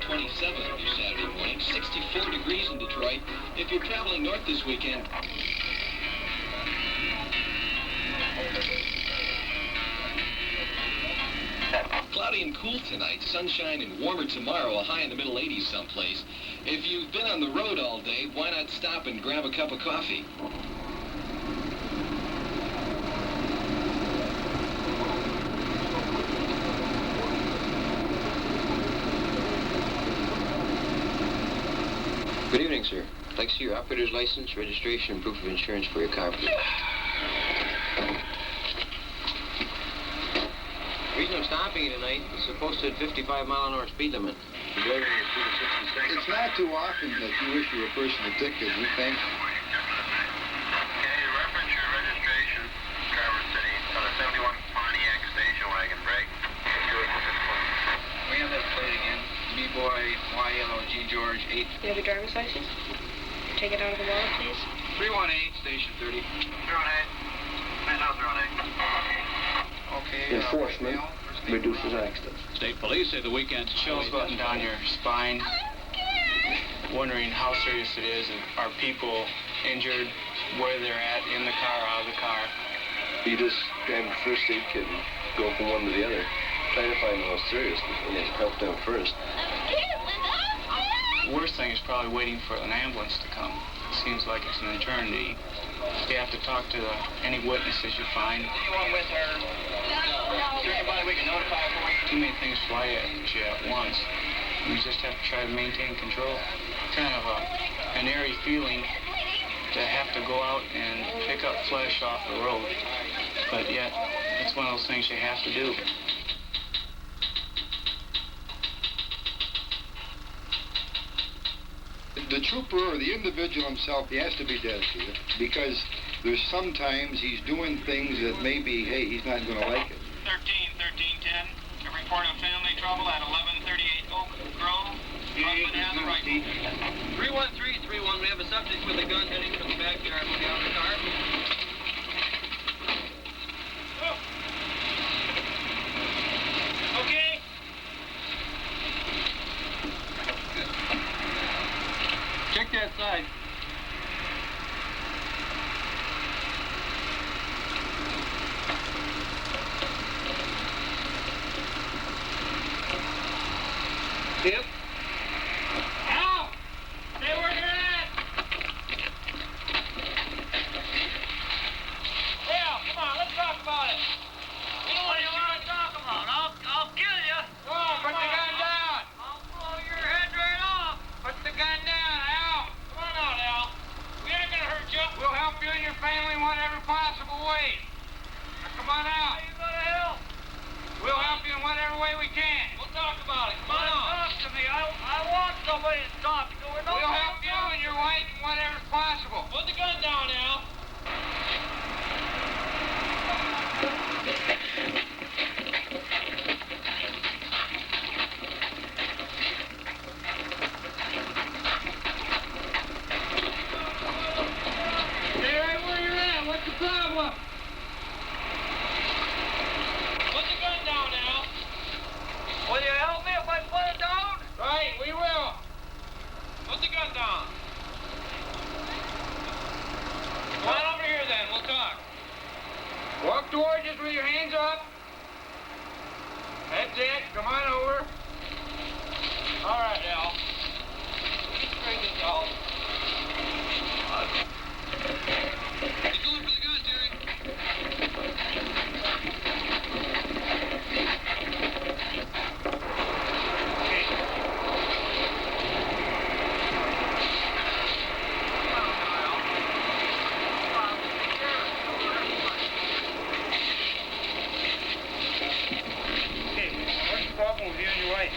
27 on your Saturday morning. 64 degrees in Detroit. If you're traveling north this weekend... Cloudy and cool tonight, sunshine and warmer tomorrow, a high in the middle 80s someplace. If you've been on the road all day, why not stop and grab a cup of coffee? Good evening, sir. I'd like to see your operator's license, registration, and proof of insurance for your car, please. The reason I'm stopping you tonight is supposed to hit 55-mile-an-hour speed limit. You're driving at a speed of 60 seconds. It's not too often that you issue a person a ticket, we think. Okay, reference your registration, Traverse City, on a 71 Pontiac station wagon brake. We have that plate again. B-Boy, YLG George 8. You have your driver's license? Take it out of the wallet, please. 318, station 30. 318. Please no 318. Okay. Enforcement reduces accidents. State police say the weekend's Chills chilly. button down your spine. Wondering how serious it is, and are people injured, where they're at, in the car, out of the car. You just grab a first aid kit and go from one to the other. Try to find the most serious and then help them first. The worst thing is probably waiting for an ambulance to come. It seems like it's an eternity. You have to talk to any witnesses you find. Anyone with her? Anybody we can notify for you? Too many things fly at you at once. You just have to try to maintain control. Kind of an airy feeling to have to go out and pick up flesh off the road. But yet, it's one of those things you have to do. The trooper or the individual himself, he has to be dedicated because there's sometimes he's doing things that maybe, hey, he's not going to like it. 1310. A report of family trouble at 1138 Oak Grove. Husband has a rifle. 31331, we have a subject with a gun heading for the backyard of the outer car. Okay. Check that side. Yep. Al! Stay where you're at! Al, come on, let's talk about it. What do you want to talk about? I'll kill you. Come on, put the gun down. I'll blow your head right off. Put the gun down, Al. Come on out, Al. We ain't gonna hurt you. We'll help you and your family in whatever possible way. Now, come on out. How you gonna help? We'll help you in whatever way we can. We'll talk about it. Come on out. Talk to me. I want somebody to talk to. We'll help you and your wife in whatever's possible. Put the gun down, Al. Stay right where you're at. What's the problem? Put the gun down, Al. Will you help me if I put it down? Right, we will. Put the gun down. Come on over here then, we'll talk. Walk towards us with your hands up. That's it, come on over. All right, Al. Let's bring this out. He's going for the gun, Jerry. With you and your wife.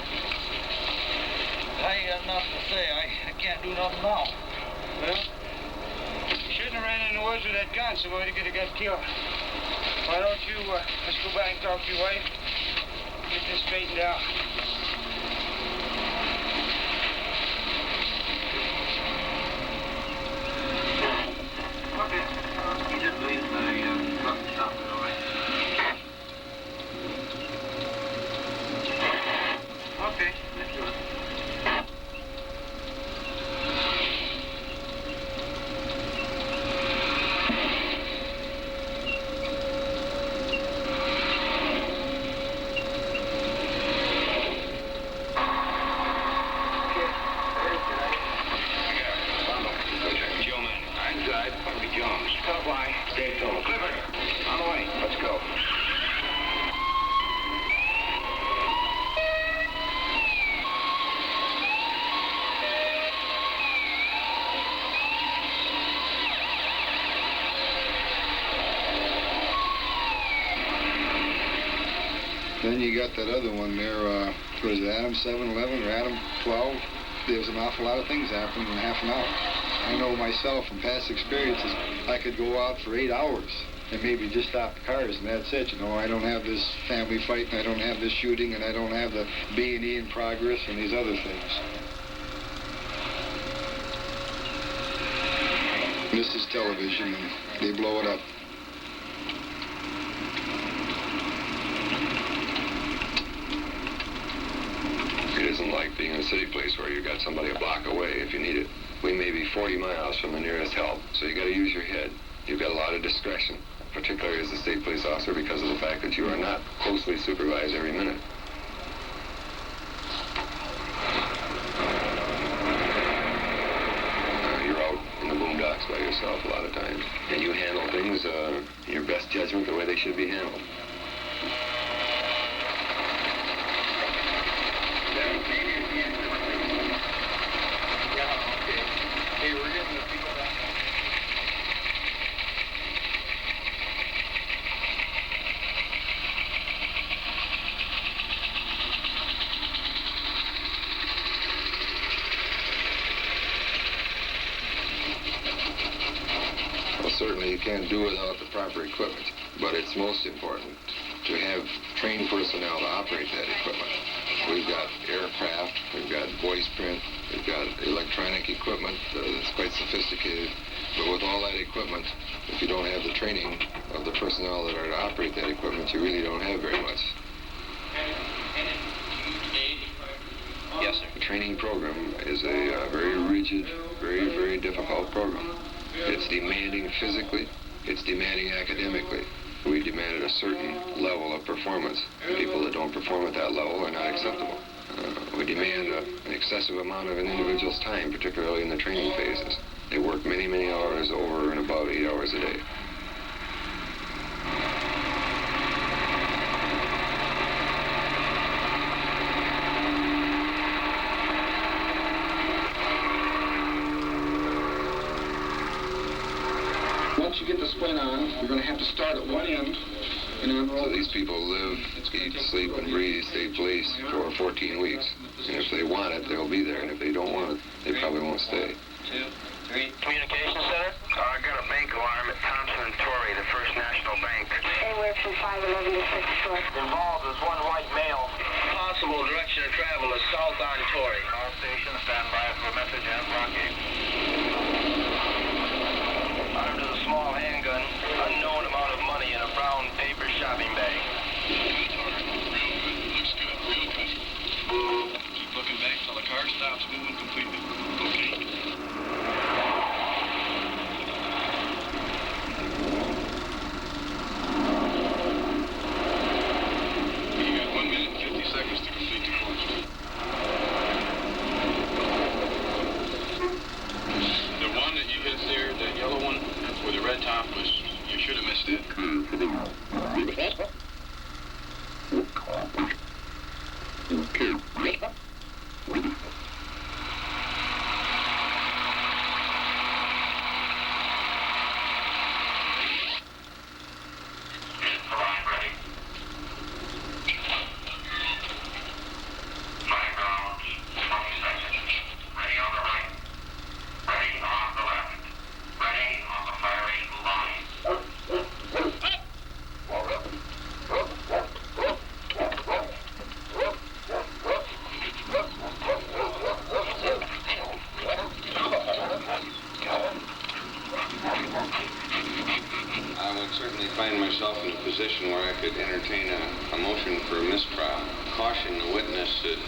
I ain't got nothing to say. I can't do nothing now. Well, you shouldn't have ran in the woods with that gun. Somebody could have got killed. Why don't you, let's go back and talk to your wife. Get this straightened out. Okay. You just leave the bus stop, all right? Okay, let's do it. Okay, Tony. Clifford, on the way. Let's go. Then you got that other one there, was it Adam 7-Eleven or Adam 12? There's an awful lot of things happening in half an hour. I know myself from past experiences, I could go out for 8 hours and maybe just stop the cars and that's it. You know, I don't have this family fight and I don't have this shooting and I don't have the B&E in progress and these other things. This is television and they blow it up. It isn't like being in a city place where you got somebody a block away if you need it. We may be 40 miles from the nearest help, so you got to use your head. You've got a lot of discretion, particularly as a state police officer because of the fact that you are not closely supervised every minute. You're out in the boondocks by yourself a lot of times, and you handle things your best judgment the way they should be handled. Hey, we're getting the people back. Well, certainly you can't do without the proper equipment, but it's most important to have trained personnel to operate that equipment. We've got aircraft, we've got voice print, we've got electronic equipment that's quite sophisticated, but with all that equipment, if you don't have the training of the personnel that are to operate that equipment, you really don't have very much. Yes, sir. The training program is a very rigid, very, very difficult program. It's demanding physically, it's demanding academically. We demanded a certain level of performance. People that don't perform at that level are not acceptable. We demand an excessive amount of an individual's time, particularly in the training phases. They work many, many hours over and above 8 hours a day. Once you get the splint on, you're going to have to start at one end and unroll. So these people live, eat, sleep, and breathe state police for 14 weeks. And if they want it, they'll be there. And if they don't want it, they probably won't stay. 2, 3. Communication center? I got a bank alarm at Thompson and Torrey, the First National Bank. Anywhere from 511 to 64. Involved is one white male. Possible direction of travel is south on Torrey. All stations stand by for a message and blockade. Armed with a small handgun, unknown amount of money in a brown paper shopping bag. Looks good, real good. Keep looking back till the car stops moving completely. Okay. You got 1 minute and 50 seconds to complete the course. The one that you hit there, that yellow one with the red top, you should have missed it. I would certainly find myself in a position where I could entertain a motion for a mistrial. Caution the witness that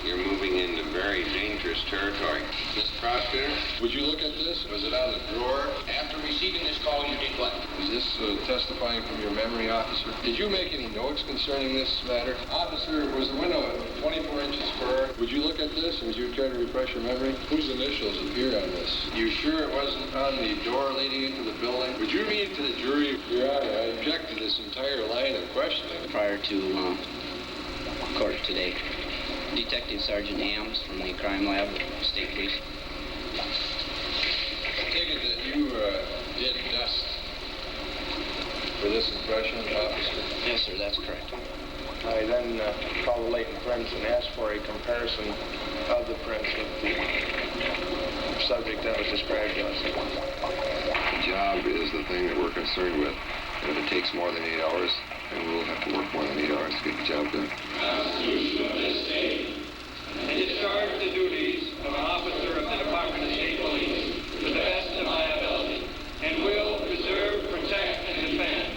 you're moving into very dangerous territory. Mr. Prosecutor? Would you look at this? Was it out of the drawer? After receiving this call, you did what? Is this testifying from your memory, officer? Did you make any notes concerning this matter? Officer, was the window 24 inches square? Would you look at this, or would you try to refresh your memory? Whose initials appear on this? You sure it wasn't on the door leading into the building? Would you read to the jury this entire line of questioning. Prior to court today. Detective Sergeant Ames from the crime lab, State Police. I take it that you did dust for this impression, officer? Yes, sir, that's correct. I then called the latent prints and asked for a comparison of the prints with the subject that was described to us. The job is the thing that we're concerned with. And if it takes more than 8 hours, then we'll have to work more than 8 hours to get the job done. Constitution of this state, and discharge the duties of an officer of the Department of State Police to the best of my ability, and will preserve, protect, and defend.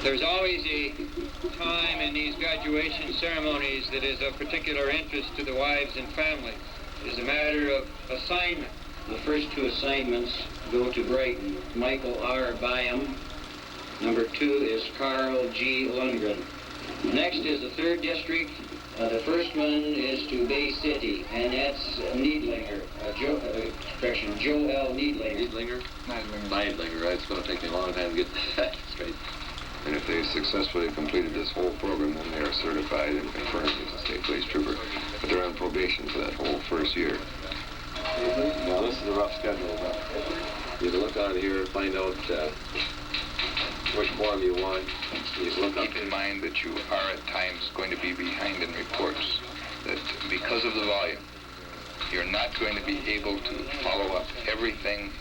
There's always a time in these graduation ceremonies that is of particular interest to the wives and families. It is a matter of assignment. The first two assignments go to Brighton. Michael R. Byam. Number 2 is Carl G. Lundgren. Next is the 3rd district. The first one is to Bay City, and that's Needlinger. Joe L. Needlinger. Neidlinger? Neidlinger, right? It's going to take me a long time to get that straight. And if they've successfully completed this whole program, then they are certified and confirmed as a state police trooper. But they're on probation for that whole first year. Now, this is a rough schedule, but you can look on here and find out which form you want. You can look up. Keep in mind that you are at times going to be behind in reports, that because of the volume, you're not going to be able to follow up everything,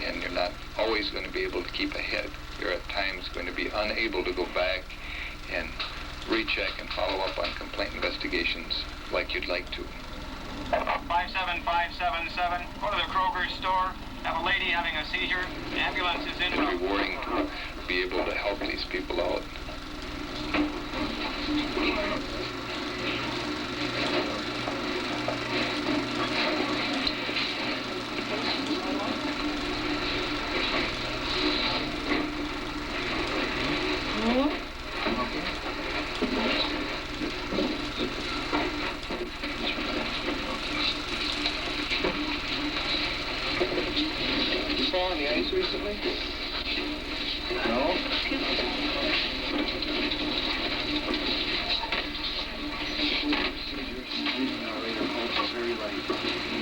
and you're not always going to be able to keep ahead. You're at times going to be unable to go back and recheck and follow up on complaint investigations like you'd like to. 57577, go to the Kroger store, have a lady having a seizure, ambulance is in. It's rewarding to be able to help these people out. You fall on the ice recently? No?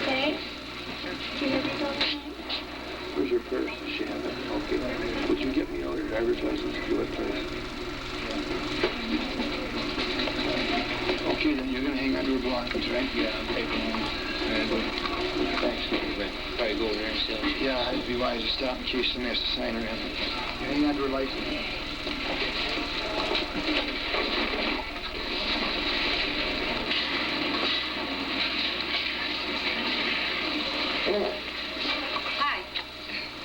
Okay. Where's your purse? Does she have it? Okay. Would you get me all your driver's license if you would, please? Okay, then you're going to hang on to her belongings, right? Yeah, I'm taking them. Thanks. Probably go over there and see. Yeah, it'd be wise to stop in case somebody has to sign her in. You hang on to her license. Hi.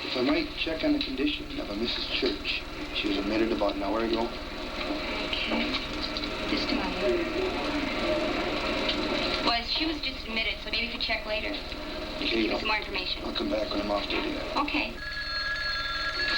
If I might check on the condition of a Mrs. Church. She was admitted about an hour ago. Okay. Just a moment. Well, she was just admitted, so maybe you could check later. Okay, Give me some more information. I'll come back when I'm off duty. Okay.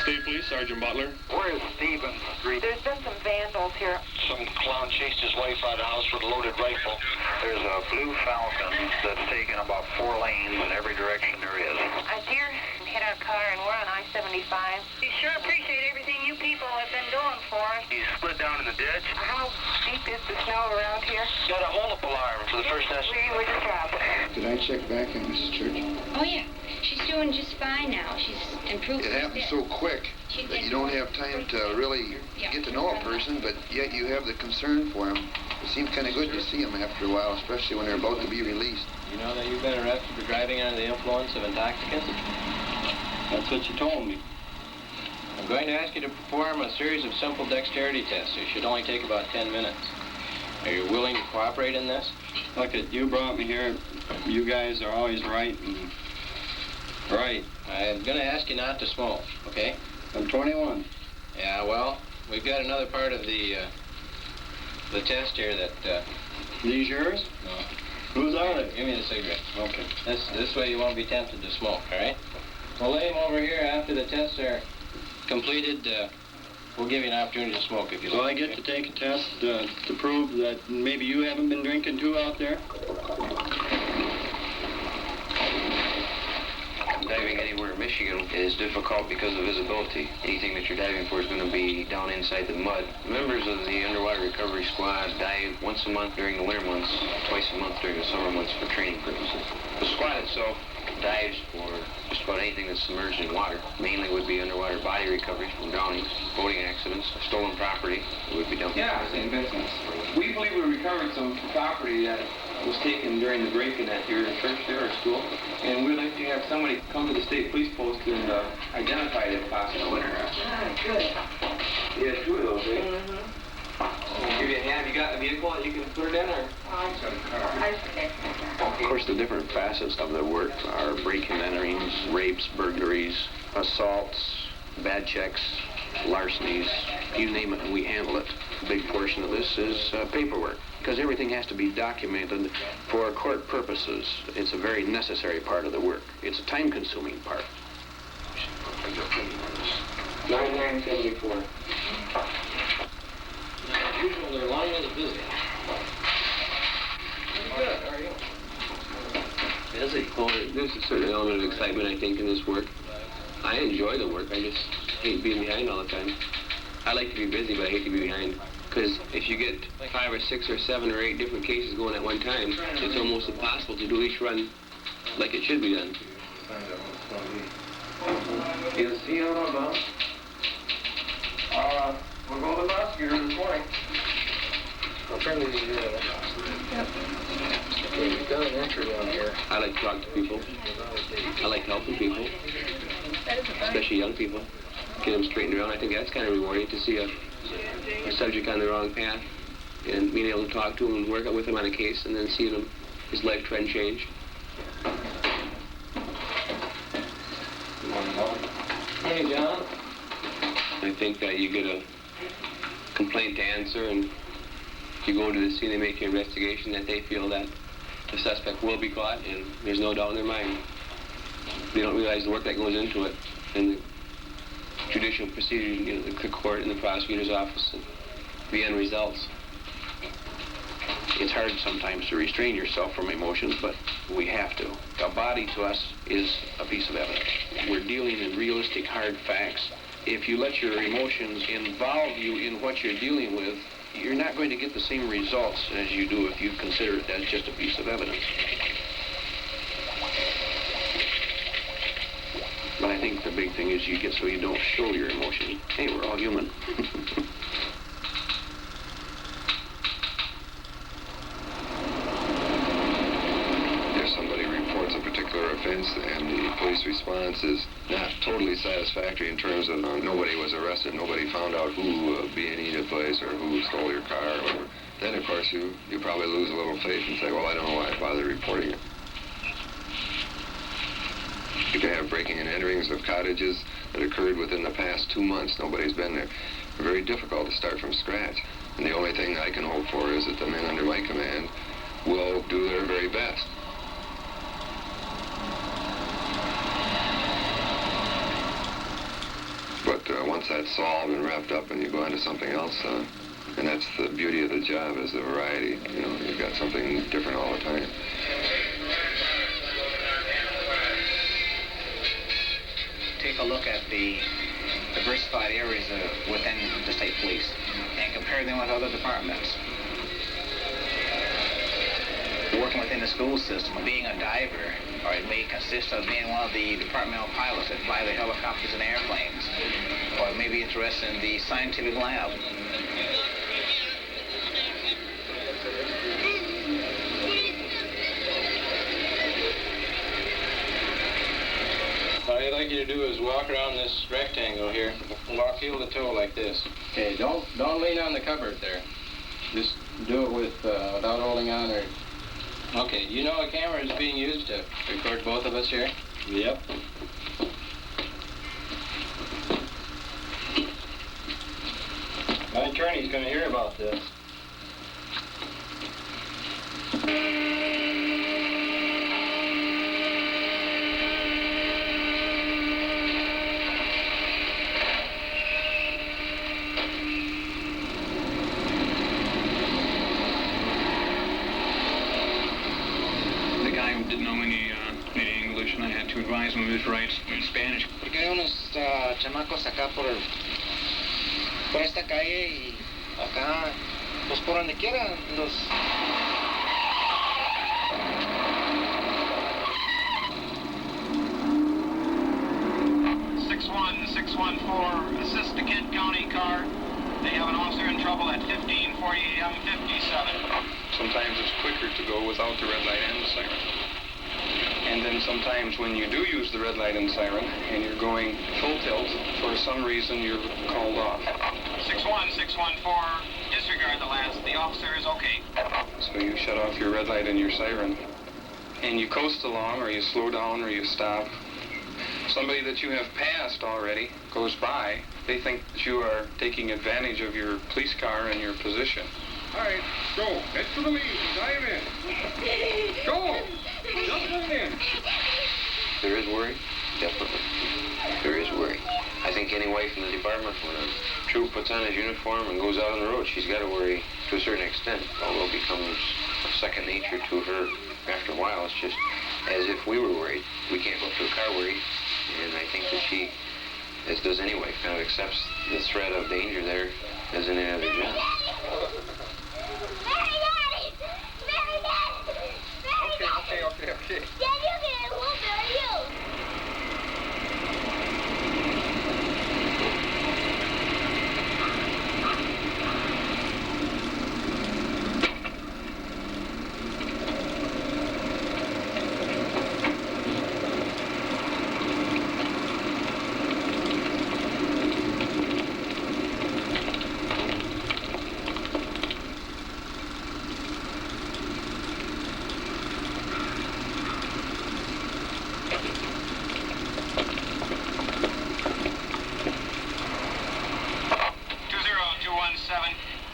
State Police, Sergeant Butler. Where is Stevens Street? There's been some vandals here. Some clown chased his wife out of the house with a loaded rifle. There's a blue Falcon that's taken about 4 lanes in every direction there is. A deer hit our car, and we're on I-75. We sure appreciate everything you people have been doing for us. He slid down in the ditch. How deep is the snow around here? Got a hold-up alarm for the first test. We were just dropped. Did I check back on Mrs. Church? Oh, yeah. She's doing just fine now. She's improved. It happens so quick that you don't have time to really get to know a person, but yet you have the concern for them. It seems kind of good to see them after a while, especially when they're about to be released. You know that you've been arrested for driving under the influence of intoxicants? That's what you told me. I'm going to ask you to perform a series of simple dexterity tests. It should only take about 10 minutes. Are you willing to cooperate in this? Look, you brought me here. You guys are always right. Right. I'm going to ask you not to smoke, okay? I'm 21. Yeah, well, we've got another part of the test here that... These yours? No. Whose are they? Give me the cigarette. Okay. This way you won't be tempted to smoke, all right? We'll lay him over here after the tests are completed. We'll give you an opportunity to smoke if you like. So I get to take a test to prove that maybe you haven't been drinking too out there? diving anywhere in Michigan is difficult because of visibility. Anything that you're diving for is going to be down inside the mud. Members of the Underwater Recovery Squad dive once a month during the winter months, twice a month during the summer months for training purposes. The squad itself dives for just about anything that's submerged in water. Mainly would be underwater body recovery from drownings, boating accidents, stolen property. It would be done. Yeah, same business. We believe we recovered some property that was taken during the break-in at your church there or school, and we'd like to have somebody come to the state police post and identify it if possible. Good. Yeah, two of those, right? Mm-hmm. I'll give you a hand. You got the vehicle that you can put it in, or? Of course, the different facets of the work are break-in enterings, rapes, burglaries, assaults, bad checks, larcenies, you name it, and we handle it. A big portion of this is paperwork, because everything has to be documented for court purposes. It's a very necessary part of the work. It's a time-consuming part. 9974. As usual, their line is busy. Good, how are you? Busy. Well, there's a certain element of excitement, I think, in this work. I enjoy the work. I just hate being behind all the time. I like to be busy, but I hate to be behind. Because if you get 5 or 6 or 7 or 8 different cases going at one time, it's almost impossible to do each run like it should be done. Is he out on bounds? We'll go to the prosecutor this morning. I'll turn these in. Yep. Okay, we've got an entry on here. I like to talk to people. I like helping people, especially young people. Get them straightened around. I think that's kind of rewarding to see a subject on the wrong path and being able to talk to him and work with him on a case and then seeing him, his life trend change. Hey, John. I think that you get a complaint to answer, and you go to the scene, they make your investigation, that they feel that the suspect will be caught, and there's no doubt in their mind. They don't realize the work that goes into it, and the judicial procedure, you know, the court and the prosecutor's office, and the end results. It's hard sometimes to restrain yourself from emotions, but we have to. A body to us is a piece of evidence. We're dealing in realistic, hard facts. If you let your emotions involve you in what you're dealing with, you're not going to get the same results as you do if you consider it as just a piece of evidence. But I think the big thing is you get so you don't show your emotions. Hey, we're all human. If somebody reports a particular offense and the police response is not totally satisfactory in terms of nobody was arrested, nobody found out who B&E'd a place or who stole your car or whatever, then of course you probably lose a little faith and say, well, I don't know why I bothered reporting it. You can have breaking and enterings of cottages that occurred within the past 2 months. Nobody's been there. Very difficult to start from scratch. And the only thing I can hope for is that the men under my command will do their very best. But once that's solved and wrapped up and you go on to something else, and that's the beauty of the job, is the variety. You know, you've got something different all the time. Take a look at the diversified areas within the state police and compare them with other departments. Working within the school system, being a diver, or it may consist of being one of the departmental pilots that fly the helicopters and airplanes, or it may be interested in the scientific lab. All I'd like you to do is walk around this rectangle here, walk heel to toe like this. Okay, don't lean on the cupboard there. Just do it without holding on or... Okay, you know a camera is being used to record both of us here? Yep. My attorney's going to hear about this. Didn't know any English, and I had to advise him of Who's writes in Spanish? Porque hay unos chamacos acá por esta calle y acá, pues por donde quiera, los... 614, assist the Kent County car. They have an officer in trouble at 1540 M57. Sometimes it's quicker to go without the red light and the siren. And then sometimes when you do use the red light and siren and you're going full tilt, for some reason you're called off. 61614, disregard the last. The officer is okay. So you shut off your red light and your siren and you coast along, or you slow down, or you stop. Somebody that you have passed already goes by. They think that you are taking advantage of your police car and your position. All right, go. Head for the lead. Dive in. Go. Jump right in. There is worry, definitely. There is worry. I think any wife in the department, when a troop puts on his uniform and goes out on the road, she's got to worry to a certain extent, although it becomes second nature to her after a while. It's just as if we were worried. We can't go to a car worried, and I think that she, as does any wife, kind of accepts the threat of danger there as in any other job. Okay.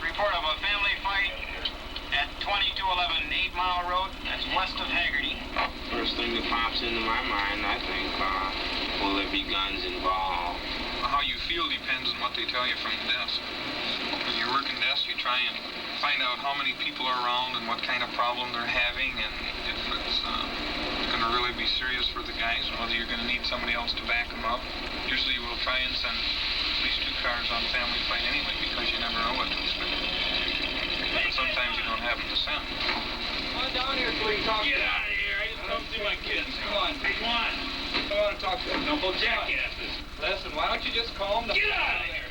Report of a family fight at 2211 8 Mile Road. That's west of Haggerty. First thing that pops into my mind, I think, will there be guns involved? How you feel depends on what they tell you from the desk. When you're working desk, you try and find out how many people are around and what kind of problem they're having, and if it's going to really be serious for the guys, and whether you're going to need somebody else to back them up. Usually we'll try and send at least 2 cars on family fight anyway, because you never know what to expect. And sometimes you don't have them to send. Come on down here so we can talk. Get out of here. I just come see my kids. Come on. Big one. I want to talk to them. Double jackasses. Listen, why don't you just call them? Get out of here.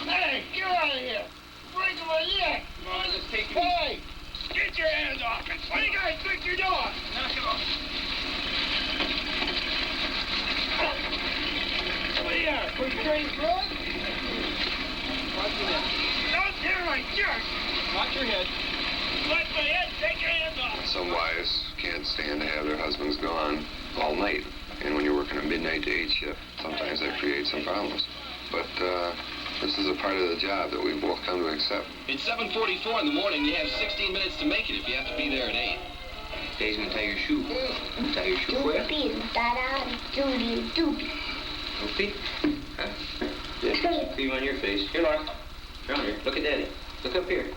Hey, get out of here. Breaking my neck. Come on, just take it. Hey, get your hands off it. What do you guys think you're doing? Knock it off. What are you at? Quick train front? Watch your head. Don't tear my shirt. Watch your head. Watch my head. Take your hands off. Some wives can't stand to have their husbands gone all night. And when you're working a midnight to 8 shift, sometimes that creates some problems. But this is a part of the job that we both come to accept. It's 7:44 in the morning. You have 16 minutes to make it if you have to be there at 8. Dave's gonna tie your shoe. Tie your shoe where? Doopy. Doopy? Huh? Yeah, cream on your face. Here, Laura. Come here. Look at Daddy. Look up here.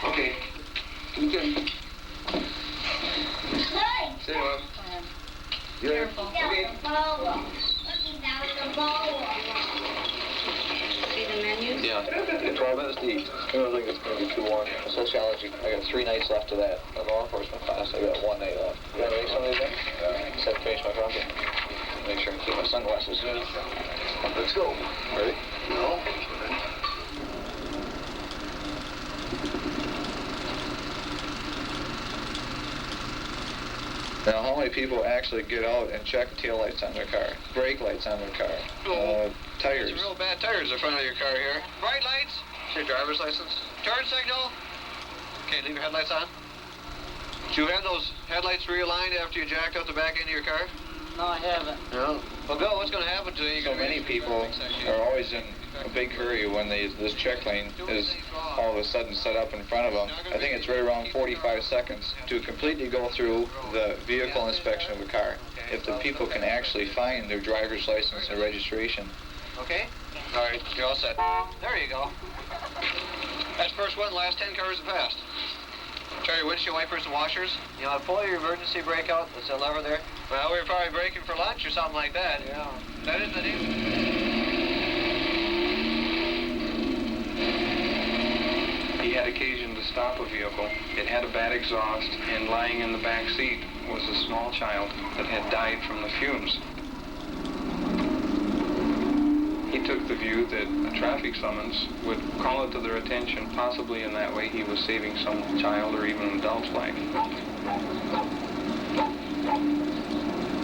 Okay. You can. Say what? Careful. Okay. Looking down the bowl. See the menu? Yeah. 12 minutes to eat. I don't think it's going to be too long. Sociology, I got 3 nights left of that. The law enforcement class, I got 1 night left. You gotta make some of these things? Just have to finish my coffee. Make sure I keep my sunglasses. Let's go. Ready? No. Now, how many people actually get out and check taillights on their car, brake lights on their car, tires? Some real bad tires in front of your car here. Bright lights. Your driver's license. Turn signal. Okay, leave your headlights on. Did you have those headlights realigned after you jacked up the back end of your car? No, I haven't. No. Well, go. What's going to happen to you? So many people are always in a big hurry when this check lane is all of a sudden set up in front of them. I think it's right around 45 seconds to completely go through the vehicle inspection of a car. If the people can actually find their driver's license and registration, Okay. All right, you're all set. There you go. That's first one, last 10 cars have passed. Try your windshield wipers and washers. You know, pull your emergency brake out. There's a lever there. Well, we were probably braking for lunch or something like that. Yeah. That isn't it either. He had occasion to stop a vehicle. It had a bad exhaust, and lying in the back seat was a small child that had died from the fumes. He took the view that a traffic summons would call it to their attention. Possibly in that way he was saving some child or even an adult's life.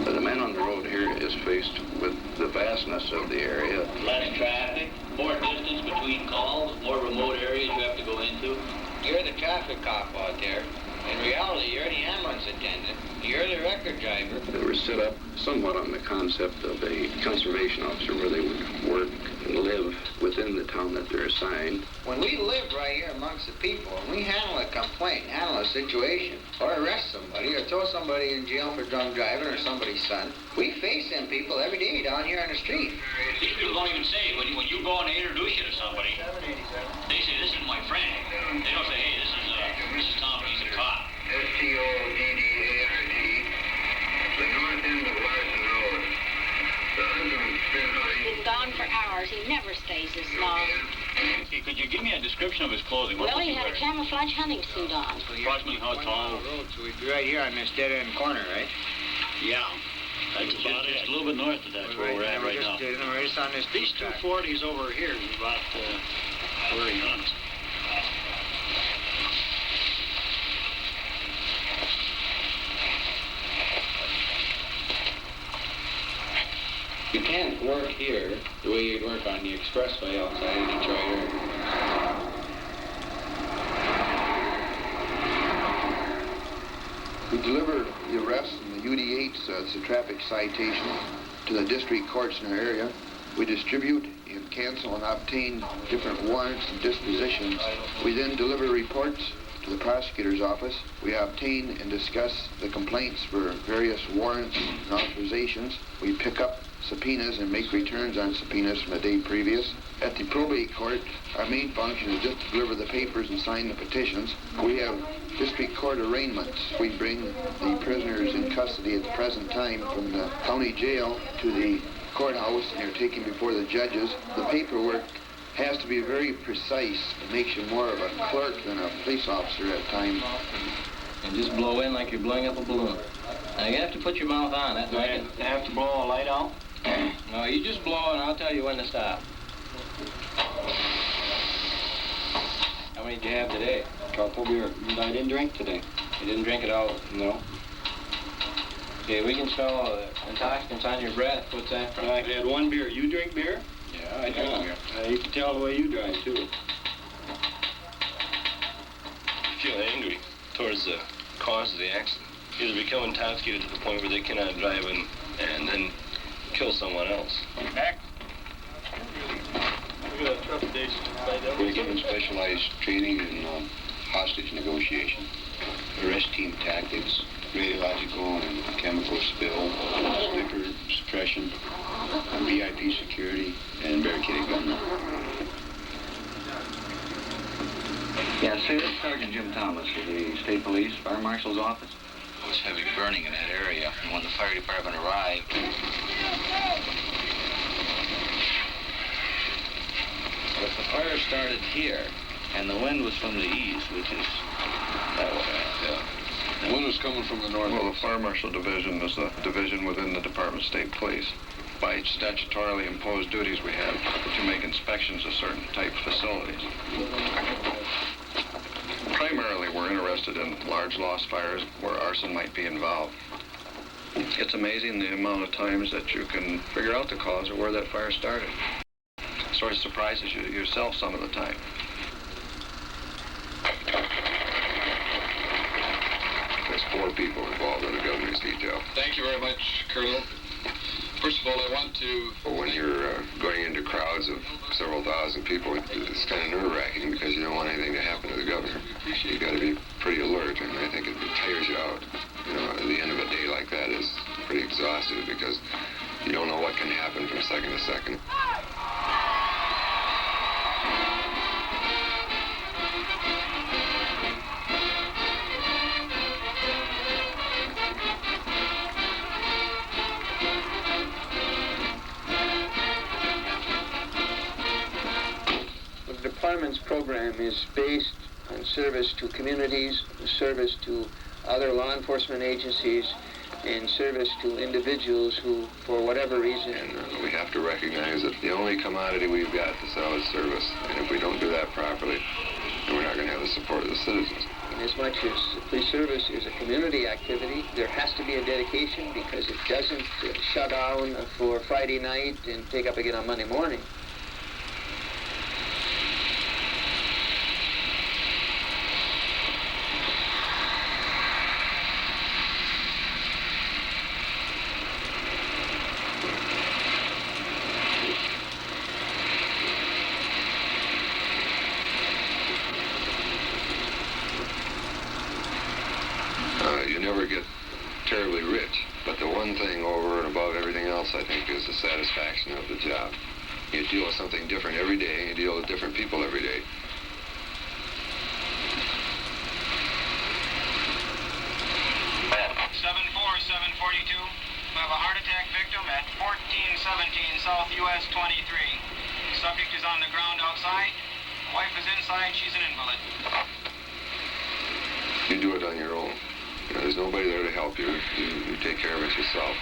The man on the road here is faced with the vastness of the area. Less traffic, more distance between calls, more remote areas you have to go into. You're the traffic cop out there. In reality, you're the ambulance attendant. You're the record driver. They were set up somewhat on the concept of a conservation officer where they would work and live within the town that they're assigned. When we live right here amongst the people, and we handle a complaint, handle a situation, or arrest somebody, or throw somebody in jail for drunk driving or somebody's son, we face them people every day down here on the street. These people don't even say, when you go and they introduce you to somebody, they say, this is my friend. They don't say, hey, this is Tom, he's a cop. S-T-O-D-D-A-R-D, the north end of Larson Road. The husband's been He's gone for hours. He never stays this long. Hey, could you give me a description of his clothing? Well, he had a camouflage hunting suit on. Approximately how tall? So we'd be right here on this dead-end corner, right? Yeah. That's about it. Just a little bit north of that, where we're at right now. We're just on this These 240s over here is about where he hunts. You can't work here the way you'd work on the expressway outside of Detroit. We deliver the arrests and the UD8s, it's a traffic citation, to the district courts in our area. We distribute and cancel and obtain different warrants and dispositions. We then deliver reports to the prosecutor's office. We obtain and discuss the complaints for various warrants and authorizations. We pick up subpoenas and make returns on subpoenas from the day previous. At the probate court, our main function is just to deliver the papers and sign the petitions. We have district court arraignments. We bring the prisoners in custody at the present time from the county jail to the courthouse, and they're taken before the judges. The paperwork has to be very precise. It makes you more of a clerk than a police officer at times. And just blow in like you're blowing up a balloon. Now you have to put your mouth on it. Do I have to blow a light out? No, you just blow and I'll tell you when to stop. How many did you have today? Couple beer. I didn't drink today. You didn't drink it all? No. Okay, we can smell intoxicants on your breath. What's that from? I had one beer. You drink beer? Yeah, I drink beer. You can tell the way you drive, too. Feel angry towards the cause of the accident. Either become intoxicated to the point where they cannot drive and then kill someone else. We're given specialized training in hostage negotiation, arrest team tactics, radiological and chemical spill, liquor suppression, VIP security, and barricaded gunmen. Yes, sir. This is Sergeant Jim Thomas of the State Police Fire Marshal's office. There was heavy burning in that area, and when the fire department arrived, But the fire started here, and the wind was from the east, which is that way. Yeah. The wind was coming from the north. Well, the Fire Marshal Division is a division within the Department of State Police. By statutorily imposed duties we have to make inspections of certain type facilities. Primarily, we're interested in large lost fires where arson might be involved. It's amazing the amount of times that you can figure out the cause or where that fire started. It sort of surprises you yourself some of the time. There's 4 people involved in the governor's detail. Thank you very much, Colonel. First of all, I want to... When you're going into crowds of several thousand people, it's kind of nerve-wracking because you don't want anything to happen to the governor. You've got to be pretty alert, and I think it tires you out. You know, at the end of a day like that is pretty exhaustive because you don't know what can happen from second to second. department's program is based on service to communities, service to other law enforcement agencies, and service to individuals who, for whatever reason... And we have to recognize that the only commodity we've got to sell is service. And if we don't do that properly, then we're not going to have the support of the citizens. As much as police service is a community activity, there has to be a dedication because it doesn't shut down for Friday night and pick up again on Monday morning. You never get terribly rich, but the one thing over and above everything else, I think, is the satisfaction of the job. You deal with something different every day, and you deal with different people every day. We have a heart attack victim at 1417 South US 23. Subject is on the ground outside. Wife is inside. She's an invalid. You do it on your own. You know, there's nobody there to help you. You take care of it yourself.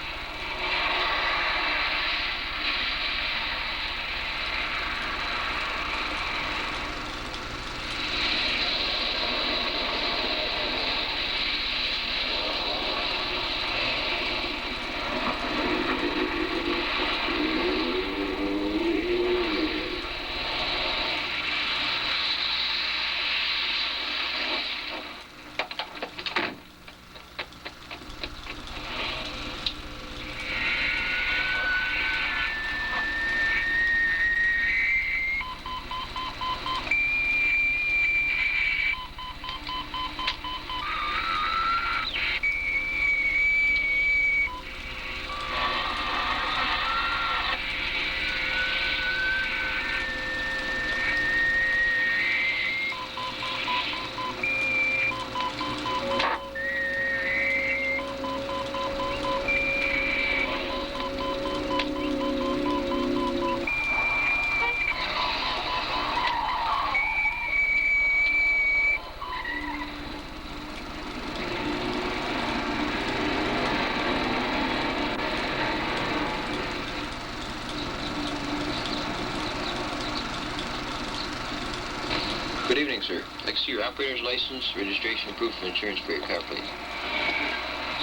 Good evening, sir. I can see your operator's license, registration, proof of insurance for your car, please.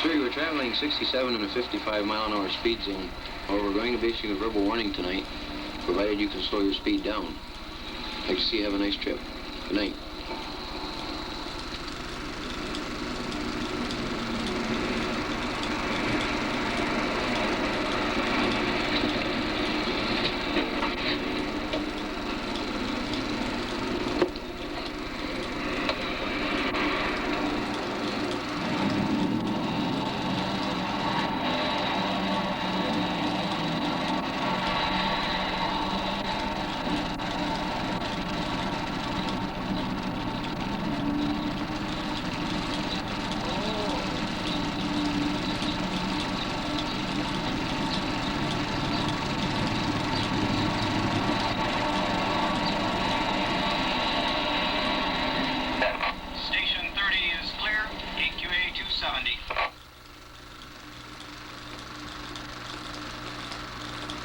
Sir, you were traveling 67 in a 55-mile-an-hour speed zone. However, we're going to issue a verbal warning tonight, provided you can slow your speed down. I'd like to see you have a nice trip. Good night.